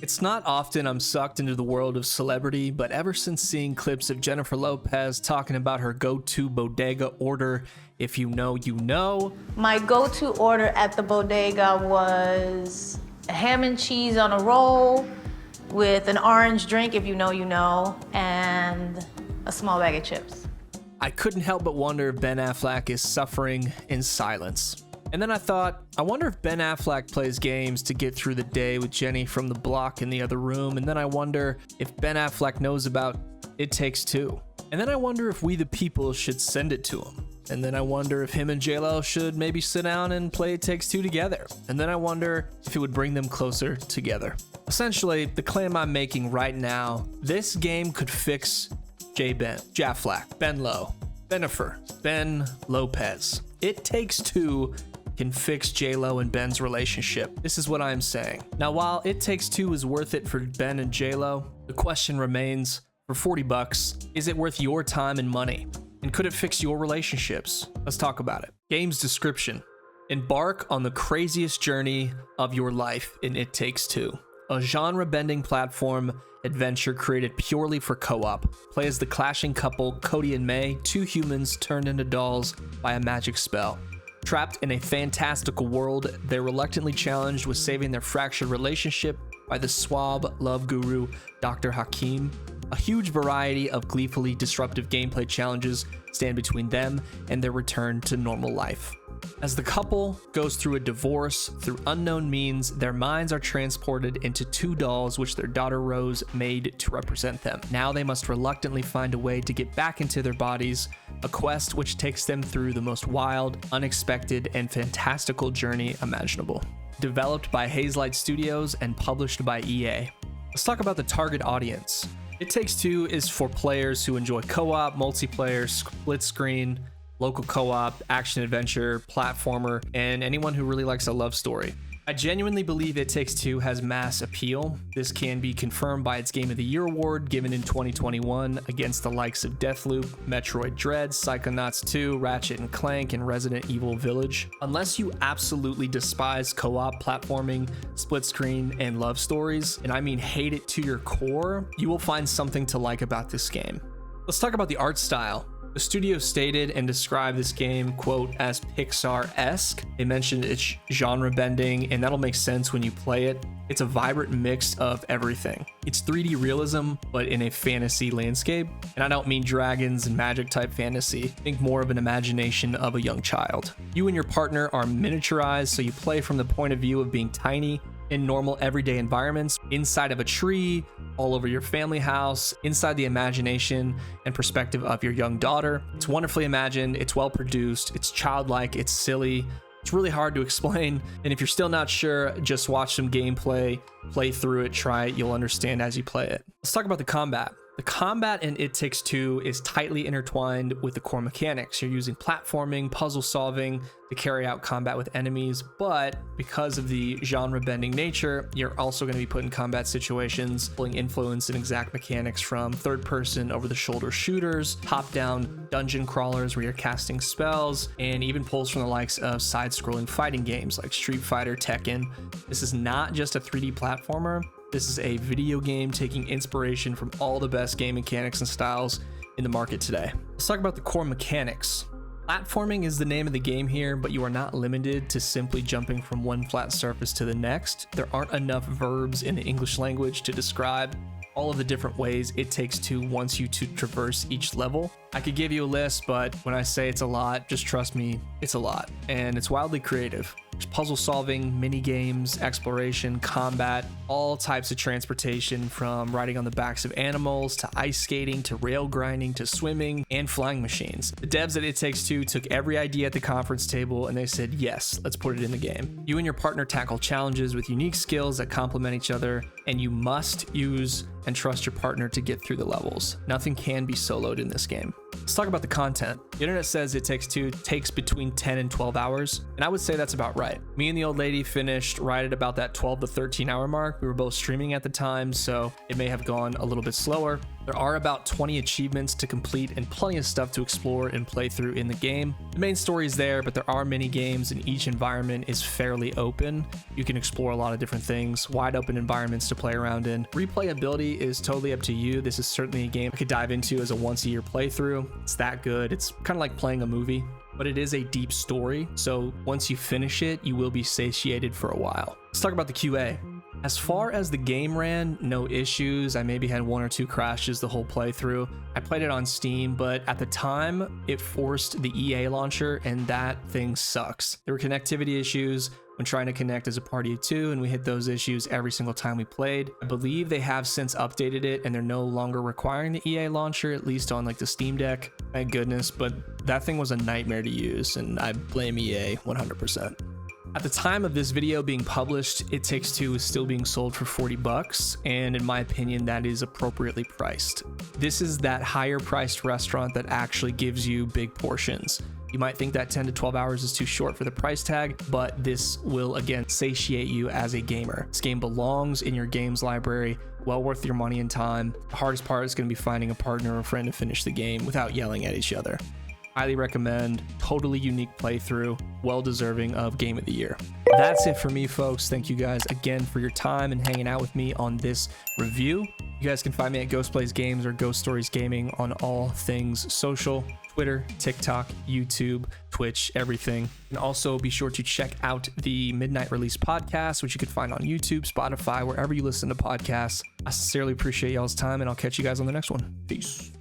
It's not often I'm sucked into the world of celebrity, but ever since seeing clips of Jennifer Lopez talking about her go-to bodega order, if you know, you know. My go-to order at the bodega was ham and cheese on a roll with an orange drink, if you know, you know, and a small bag of chips. I couldn't help but wonder if Ben Affleck is suffering in silence. And then I thought, I wonder if Ben Affleck plays games to get through the day with Jenny from the block in the other room. And then I wonder if Ben Affleck knows about It Takes Two. And then I wonder if we the people should send it to him. And then I wonder if him and JLo should maybe sit down and play It Takes Two together. And then I wonder if it would bring them closer together. Essentially, the claim I'm making right now, this game could fix Jafflack, Ben Lowe, Bennifer, Ben Lopez. It Takes Two can fix JLo and Ben's relationship. This is what I'm saying. Now, while It Takes Two is worth it for Ben and JLo, the question remains, for 40 bucks, is it worth your time and money? And could it fix your relationships? Let's talk about it. Game's description. Embark on the craziest journey of your life in It Takes Two, a genre-bending platform adventure created purely for co-op. Play as the clashing couple Cody and May, two humans turned into dolls by a magic spell. Trapped in a fantastical world, they're reluctantly challenged with saving their fractured relationship by the swab love guru Dr. Hakim. A huge variety of gleefully disruptive gameplay challenges stand between them and their return to normal life. As the couple goes through a divorce through unknown means, their minds are transported into two dolls which their daughter Rose made to represent them. Now they must reluctantly find a way to get back into their bodies, a quest which takes them through the most wild, unexpected, and fantastical journey imaginable. Developed by Hazelight Studios and published by EA. Let's talk about the target audience. It Takes Two is for players who enjoy co-op, multiplayer, split screen, local co-op, action-adventure, platformer, and anyone who really likes a love story. I genuinely believe It Takes Two has mass appeal. This can be confirmed by its Game of the Year award given in 2021 against the likes of Deathloop, Metroid Dread, Psychonauts 2, Ratchet & Clank, and Resident Evil Village. Unless you absolutely despise co-op, platforming, split screen, and love stories, and I mean hate it to your core, you will find something to like about this game. Let's talk about the art style. The studio stated and described this game, quote, as Pixar-esque. They mentioned it's genre bending, and that'll make sense when you play it. It's a vibrant mix of everything. It's 3D realism, but in a fantasy landscape. And I don't mean dragons and magic type fantasy. Think more of an imagination of a young child. You and your partner are miniaturized, so you play from the point of view of being tiny in normal everyday environments, inside of a tree, all over your family house, inside the imagination and perspective of your young daughter. It's wonderfully imagined, it's well produced, it's childlike, it's silly. It's really hard to explain, and if you're still not sure, just watch some gameplay, play through it, try it, you'll understand as you play it. Let's talk about the combat. The combat in It Takes Two is tightly intertwined with the core mechanics. You're using platforming, puzzle solving to carry out combat with enemies, but because of the genre-bending nature, you're also going to be put in combat situations, pulling influence and exact mechanics from third-person over-the-shoulder shooters, top-down dungeon crawlers where you're casting spells, and even pulls from the likes of side-scrolling fighting games like Street Fighter, Tekken. This is not just a 3D platformer. This is a video game taking inspiration from all the best game mechanics and styles in the market today. Let's talk about the core mechanics. Platforming is the name of the game here, but you are not limited to simply jumping from one flat surface to the next. There aren't enough verbs in the English language to describe all of the different ways It Takes Two wants you to traverse each level. I could give you a list, but when I say it's a lot, just trust me, it's a lot. And it's wildly creative. There's puzzle solving, mini games, exploration, combat, all types of transportation, from riding on the backs of animals to ice skating to rail grinding to swimming and flying machines. The devs at It Takes Two took every idea at the conference table and they said, yes, let's put it in the game. You and your partner tackle challenges with unique skills that complement each other, and you must use and trust your partner to get through the levels. Nothing can be soloed in this game. Let's talk about the content. The internet says It Takes Two takes between 10 and 12 hours, and I would say that's about right. right. Me and the old lady finished right at about that 12 to 13 hour mark. We were both streaming at the time, so it may have gone a little bit slower. There are about 20 achievements to complete and plenty of stuff to explore and play through in the game. The main story is there, but there are mini games and each environment is fairly open. You can explore a lot of different things, wide open environments to play around in. Replayability is totally up to you. This is certainly a game I could dive into as a once a year playthrough. It's that good. It's kind of like playing a movie, but it is a deep story. So once you finish it, you will be satiated for a while. Let's talk about the QA. As far as the game ran, no issues. I maybe had 1 or 2 crashes the whole playthrough. I played it on Steam, but at the time, it forced the EA launcher, and that thing sucks. There were connectivity issues when trying to connect as a party of 2, and we hit those issues every single time we played. I believe they have since updated it, and they're no longer requiring the EA launcher, at least on like the Steam Deck. Thank goodness, but that thing was a nightmare to use, and I blame EA 100%. At the time of this video being published, It Takes Two is still being sold for $40, and in my opinion, that is appropriately priced. This is that higher priced restaurant that actually gives you big portions. You might think that 10 to 12 hours is too short for the price tag, but this will again satiate you as a gamer. This game belongs in your games library, well worth your money and time. The hardest part is going to be finding a partner or a friend to finish the game without yelling at each other. Highly recommend, totally unique playthrough, well deserving of Game of the Year. That's it for me, folks. Thank you guys again for your time and hanging out with me on this review. You guys can find me at Ghost Plays Games or Ghost Stories Gaming on all things social, Twitter, TikTok, YouTube, Twitch, everything. And also be sure to check out the Midnight Release podcast, which you can find on YouTube, Spotify, wherever you listen to podcasts. I sincerely appreciate y'all's time, and I'll catch you guys on the next one. Peace.